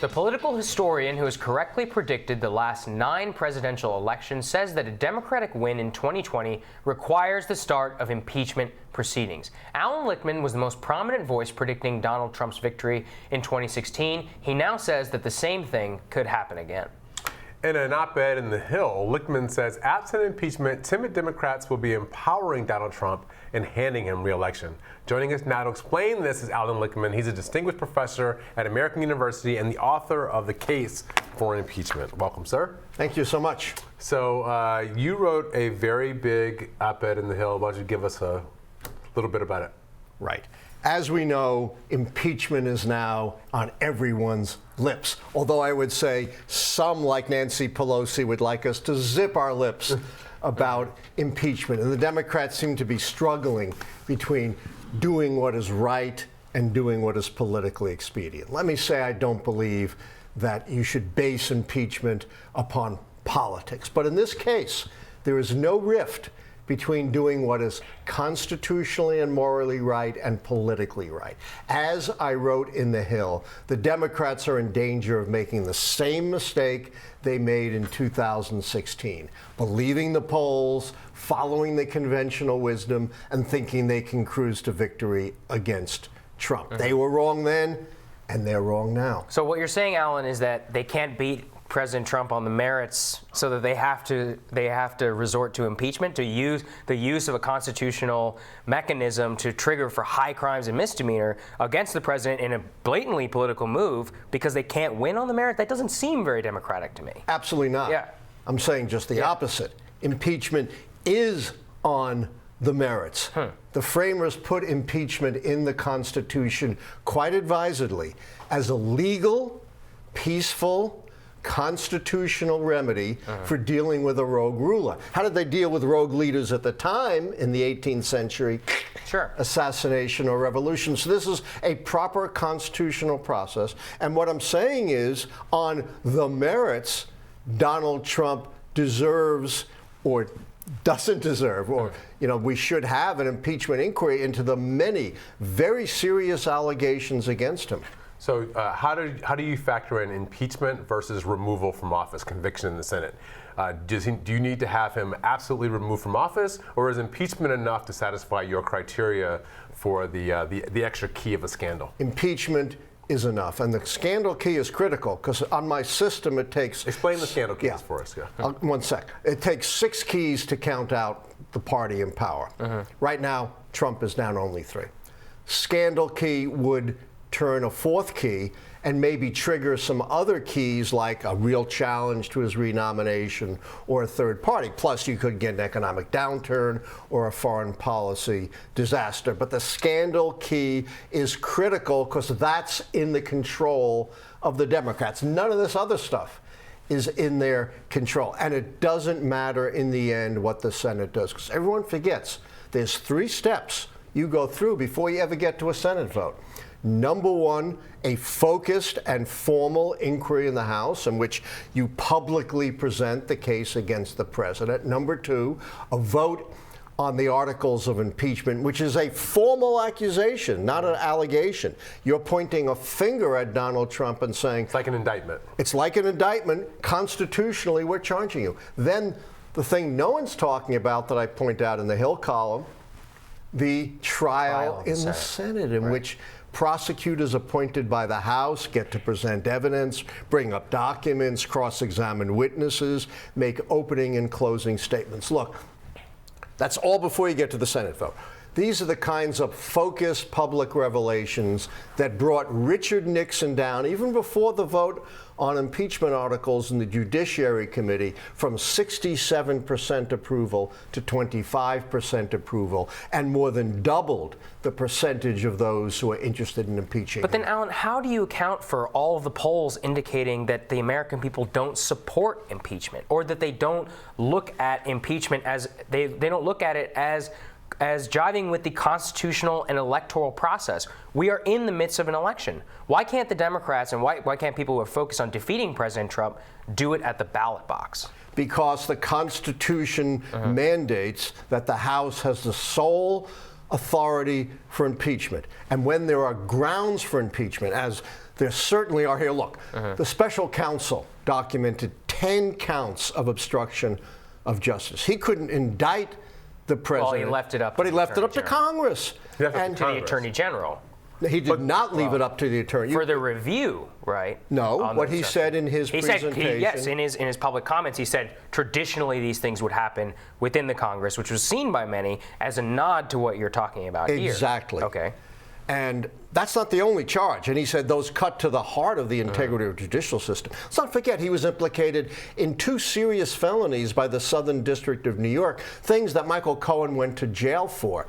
The political historian who has correctly predicted the last 9 presidential elections says that a Democratic win in 2020 requires the start of impeachment proceedings. Allan Lichtman was the most prominent voice predicting Donald Trump's victory in 2016. He now says that the same thing could happen again. In an op-ed in The Hill, Lichtman says absent impeachment, timid Democrats will be empowering Donald Trump and handing him re-election. Joining us now to explain this is Allan Lichtman. He's a distinguished professor at American University and the author of The Case for Impeachment. Welcome, sir. Thank you so much. So you wrote a very big op-ed in The Hill. Why don't you give us a little bit about it? Right. As we know, impeachment is now on everyone's lips. Although I would say some, like Nancy Pelosi, would like us to zip our lips about impeachment. And the Democrats seem to be struggling between doing what is right and doing what is politically expedient. Let me say I don't believe that you should base impeachment upon politics. But in this case, there is no rift between doing what is constitutionally and morally right and politically right. As I wrote in The Hill, the Democrats are in danger of making the same mistake they made in 2016, believing the polls, following the conventional wisdom, and thinking they can cruise to victory against Trump. They were wrong then, and they're wrong now. So what you're saying, Allan, is that they can't beat President Trump on the merits, so that they have to resort to impeachment, to use the use of a constitutional mechanism to trigger for high crimes and misdemeanor against the president in a blatantly political move because they can't win on the merit. That doesn't seem very democratic to me. Absolutely not. Yeah. I'm saying just the opposite. Impeachment is on the merits. The framers put impeachment in the Constitution quite advisedly as a legal, peaceful, constitutional remedy for dealing with a rogue ruler. How did they deal with rogue leaders at the time in the 18th century? Sure. Assassination or revolution. So this is a proper constitutional process. And what I'm saying is, on the merits, Donald Trump deserves or doesn't deserve, or we should have an impeachment inquiry into the many very serious allegations against him. So how do you factor in impeachment versus removal from office, conviction in the Senate? Do you need to have him absolutely removed from office, or is impeachment enough to satisfy your criteria for the extra key of a scandal? Impeachment is enough, and the scandal key is critical because on my system it takes. Explain the scandal keys for us. Yeah. 1 sec. It takes 6 keys to count out the party in power. Right now, Trump is down only 3. Scandal key would turn a 4th key and maybe trigger some other keys like a real challenge to his renomination or a third party. Plus, you could get an economic downturn or a foreign policy disaster. But the scandal key is critical because that's in the control of the Democrats. None of this other stuff is in their control. And it doesn't matter in the end what the Senate does, because everyone forgets there's 3 steps you go through before you ever get to a Senate vote. Number 1, a focused and formal inquiry in the House in which you publicly present the case against the president. Number 2, a vote on the articles of impeachment, which is a formal accusation, not an allegation. You're pointing a finger at Donald Trump and saying— It's like an indictment. It's like an indictment. Constitutionally, we're charging you. Then the thing no one's talking about that I point out in the Hill column, the trial in the Senate, in which prosecutors appointed by the House get to present evidence, bring up documents, cross-examine witnesses, make opening and closing statements. Look, that's all before you get to the Senate vote. These are the kinds of focused public revelations that brought Richard Nixon down, even before the vote on impeachment articles in the Judiciary Committee, from 67% approval to 25% approval, and more than doubled the percentage of those who are interested in impeaching. But then, Allan, how do you account for all of the polls indicating that the American people don't support impeachment, or that they don't look at impeachment as they don't look at it as jiving with the constitutional and electoral process? We are in the midst of an election. Why can't the Democrats and why can't people who are focused on defeating President Trump do it at the ballot box? Because the Constitution mandates that the House has the sole authority for impeachment. And when there are grounds for impeachment, as There certainly are here. Look, the special counsel documented 10 counts of obstruction of justice. He couldn't indict the president. Well, he left it up. But he left it up to Congress. And to the Attorney General. He did not leave it up to the attorney. For the review, right? No, what he said in his presentation. Yes, in his public comments, he said traditionally these things would happen within the Congress, which was seen by many as a nod to what you're talking about here. Exactly. Okay. And that's not the only charge. And he said those cut to the heart of the integrity of the judicial system. Let's not forget he was implicated in 2 serious felonies by the Southern District of New York, things that Michael Cohen went to jail for,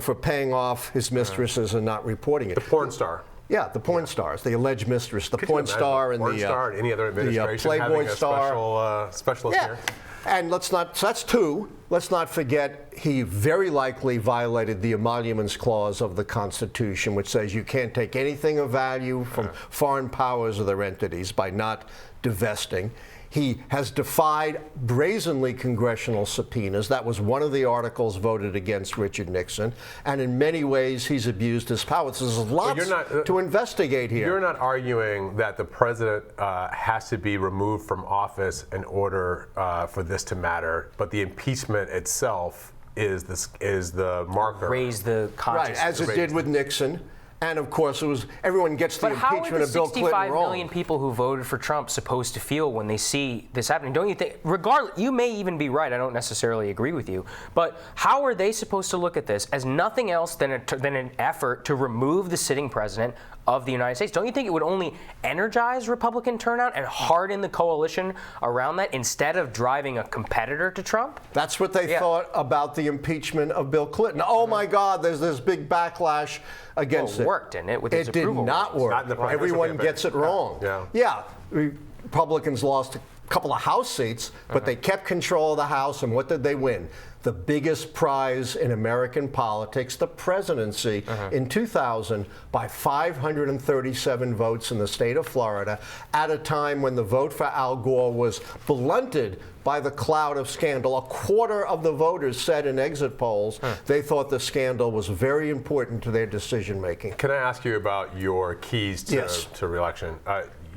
for paying off his mistresses and not reporting it. The porn star. Yeah, the porn stars, the alleged mistress, the Could porn star, and porn star and any other administration Playboy having a star. specialist here. And so that's 2. Let's not forget he very likely violated the emoluments clause of the Constitution, which says you can't take anything of value from foreign powers or their entities by not divesting. He has defied brazenly congressional subpoenas. That was one of the articles voted against Richard Nixon. And in many ways, he's abused his powers. There's lots to investigate here. You're not arguing that the president has to be removed from office in order for this to matter, but the impeachment itself is the marker. Raise the consciousness. Right, as it did with Nixon. And of course, everyone gets the impeachment of Bill Clinton wrong. But how are the 65 million people who voted for Trump supposed to feel when they see this happening? Don't you think, regardless, you may even be right, I don't necessarily agree with you, but how are they supposed to look at this as nothing else than an effort to remove the sitting president of the United States? Don't you think it would only energize Republican turnout and harden the coalition around that instead of driving a competitor to Trump? That's what they thought about the impeachment of Bill Clinton. Oh my God, there's this big backlash against it. It worked, didn't it? With his approval. It did not work. Everyone gets it wrong. Yeah, Republicans lost a couple of House seats, but they kept control of the House, and what did they win? The biggest prize in American politics, the presidency, in 2000 by 537 votes in the state of Florida, at a time when the vote for Al Gore was blunted by the cloud of scandal. A quarter of the voters said in exit polls they thought the scandal was very important to their decision making. Can I ask you about your keys to re-election?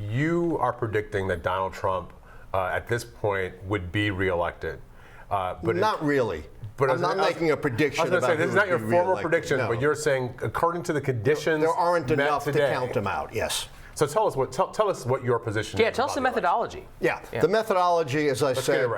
You are predicting that Donald Trump at this point would be reelected. But not really. But I'm not making a prediction. I was going to say, this is not your formal prediction, but you're saying, according to the conditions, there aren't enough to count them out. Yes. So tell us what your position is. Yeah, tell us the methodology. Yeah, the methodology, as I said,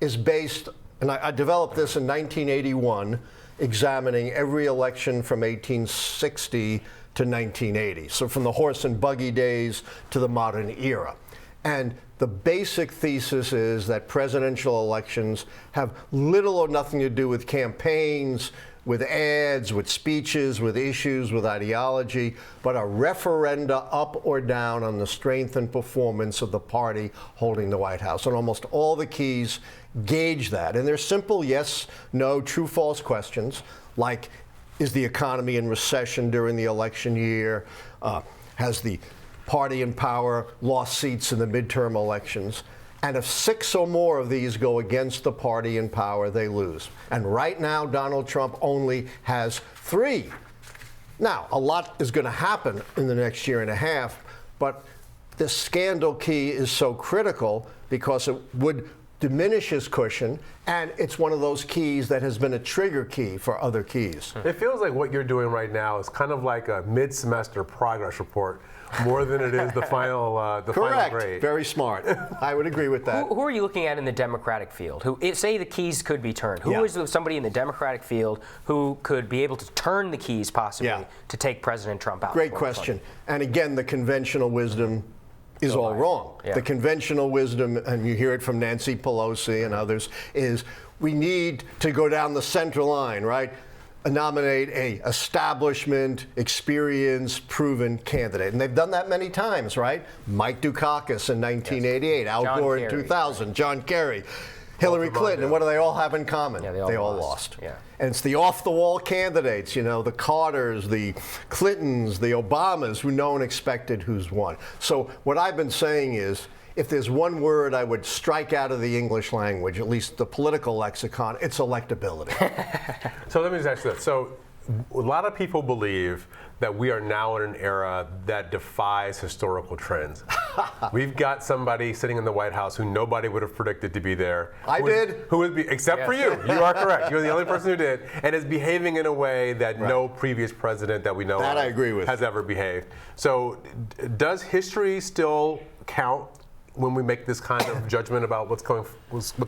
is based, and I developed this in 1981, examining every election from 1860 to 1980. So from the horse and buggy days to the modern era. And the basic thesis is that presidential elections have little or nothing to do with campaigns, with ads, with speeches, with issues, with ideology, but a referenda up or down on the strength and performance of the party holding the White House. And almost all the keys gauge that. And they're simple yes, no, true, false questions, like is the economy in recession during the election year? Has the party in power lost seats in the midterm elections? And if 6 or more of these go against the party in power, they lose. And right now, Donald Trump only has 3. Now, a lot is going to happen in the next year and a half, but this scandal key is so critical because it would diminish his cushion, and it's one of those keys that has been a trigger key for other keys. It feels like what you're doing right now is kind of like a mid-semester progress report, more than it is the final final grade. Very smart. I would agree with that. Who are you looking at in the Democratic field? Say the keys could be turned. Who is somebody in the Democratic field who could be able to turn the keys possibly to take President Trump out? Great question. And again, the conventional wisdom is all wrong. The conventional wisdom, and you hear it from Nancy Pelosi and others, is we need to go down the center line, right? Nominate a establishment, experienced, proven candidate. And they've done that many times, right? Mike Dukakis in 1988, Al Gore in 2000, John Kerry, Hillary Clinton. And what do they all have in common? They all lost. And it's the off-the-wall candidates, the Carters, the Clintons, the Obamas, who no one expected who's won. So what I've been saying is, if there's one word I would strike out of the English language, at least the political lexicon, it's electability. So let me just ask you this. So a lot of people believe that we are now in an era that defies historical trends. We've got somebody sitting in the White House who nobody would have predicted to be there. Who would be, except for you. You are correct. You're the only person who did, and is behaving in a way that no previous president that we know That of I agree with. has ever behaved. So, does history still count when we make this kind of judgment about what's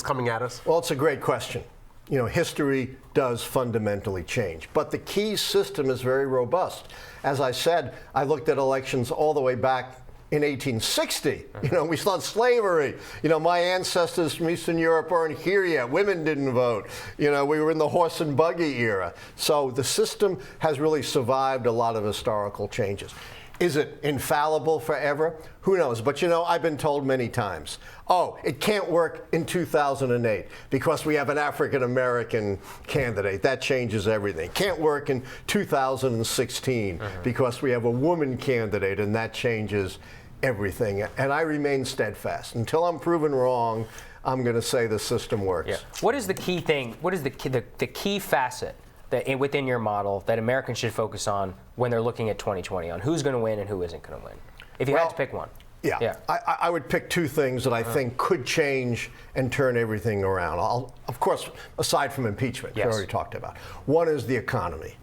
coming at us? Well, it's a great question. You know, history does fundamentally change, but the key system is very robust. As I said, I looked at elections all the way back in 1860. You know, we still had slavery. You know, my ancestors from Eastern Europe aren't here yet. Women didn't vote. You know, we were in the horse and buggy era. So the system has really survived a lot of historical changes. Is it infallible forever? Who knows? But you know, I've been told many times, oh, it can't work in 2008 because we have an African American candidate. That changes everything. Can't work in 2016 because we have a woman candidate, and that changes everything. And I remain steadfast. Until I'm proven wrong, I'm going to say the system works. Yeah. What is the key thing? What is the key facet that within your model that Americans should focus on when they're looking at 2020, on who's going to win and who isn't going to win? If you had to pick one. Yeah. I would pick two things that I think could change and turn everything around. Of course, aside from impeachment, we already talked about. One is the economy.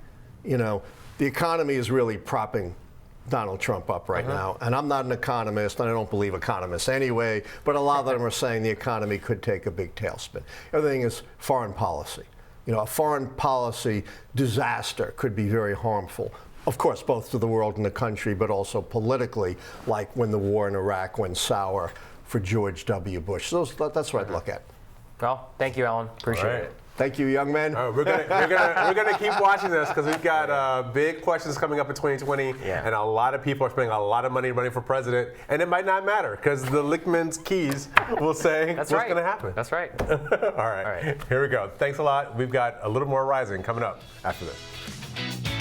You know, the economy is really propping Donald Trump up right now. And I'm not an economist, and I don't believe economists anyway, but a lot of them are saying the economy could take a big tailspin. The other thing is foreign policy. You know, a foreign policy disaster could be very harmful, of course, both to the world and the country, but also politically, like when the war in Iraq went sour for George W. Bush. That's what I'd look at. Well, thank you, Allan. Appreciate it. Thank you, young men. We're gonna keep watching this because we've got big questions coming up in 2020, and a lot of people are spending a lot of money running for president, and it might not matter because the Lichtman's keys will say what's going to happen. That's right. All right, here we go. Thanks a lot. We've got a little more Rising coming up after this.